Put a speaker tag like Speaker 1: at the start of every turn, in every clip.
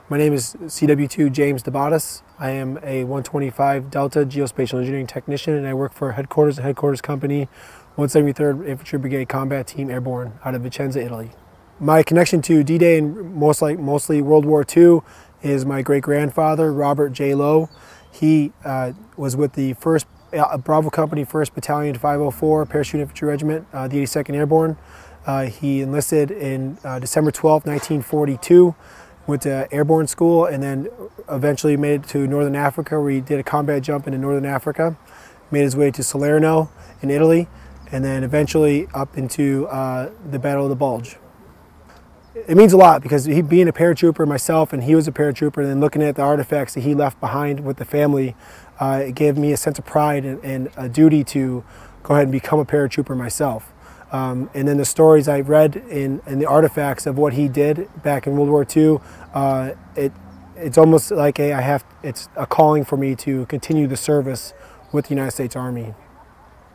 Speaker 1: My name is CW2 James DeBatis. I am a 125 Delta Geospatial Engineering Technician, and I work for Headquarters Company, 173rd Infantry Brigade Combat Team Airborne out of Vicenza, Italy. My connection to D-Day and mostly World War II is my great-grandfather, Robert J. Lowe. He was with the 1st Bravo Company, 1st Battalion 504 Parachute Infantry Regiment, the 82nd Airborne. He enlisted in December 12, 1942. Went to airborne school and then eventually made it to Northern Africa, where he did a combat jump into Northern Africa, made his way to Salerno in Italy, and then eventually up into the Battle of the Bulge. It means a lot because he, being a paratrooper myself, and he was a paratrooper, and then looking at the artifacts that he left behind with the family, it gave me a sense of pride and a duty to go ahead and become a paratrooper myself. And then the stories I read in the artifacts of what he did back in World War II, it's almost like it's a calling for me to continue the service with the United States Army.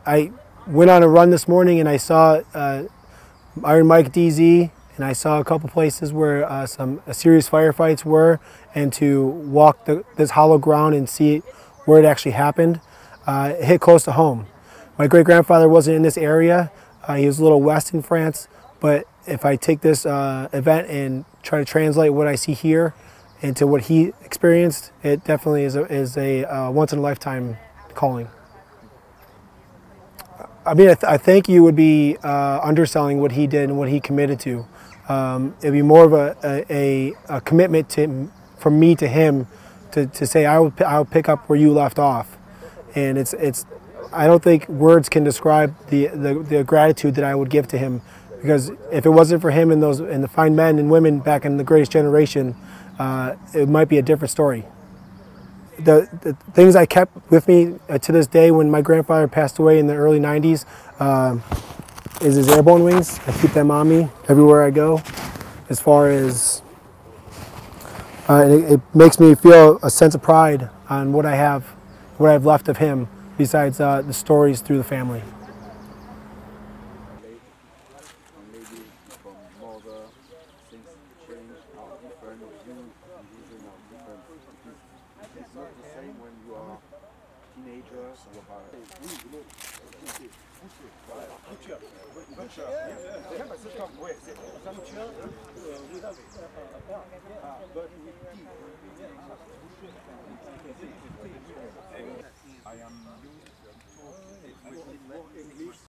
Speaker 1: I went on a run this morning and I saw Iron Mike DZ, and I saw a couple places where some serious firefights were, and to walk this hollow ground and see where it actually happened, it hit close to home. My great-grandfather wasn't in this area. He was a little west in France, but if I take this event and try to translate what I see here into what he experienced, it definitely is a once-in-a-lifetime calling. I mean, I think you would be underselling what he did and what he committed to. It'd be more of a commitment from me to him to say I'll pick up where you left off, and I don't think words can describe the gratitude that I would give to him, because if it wasn't for him and the fine men and women back in the Greatest Generation, it might be a different story. The things I kept with me to this day, when my grandfather passed away in the early 90s, is his airborne wings. I keep them on me everywhere I go. As far as it makes me feel a sense of pride on what I've left of him, besides the stories through the family.
Speaker 2: I am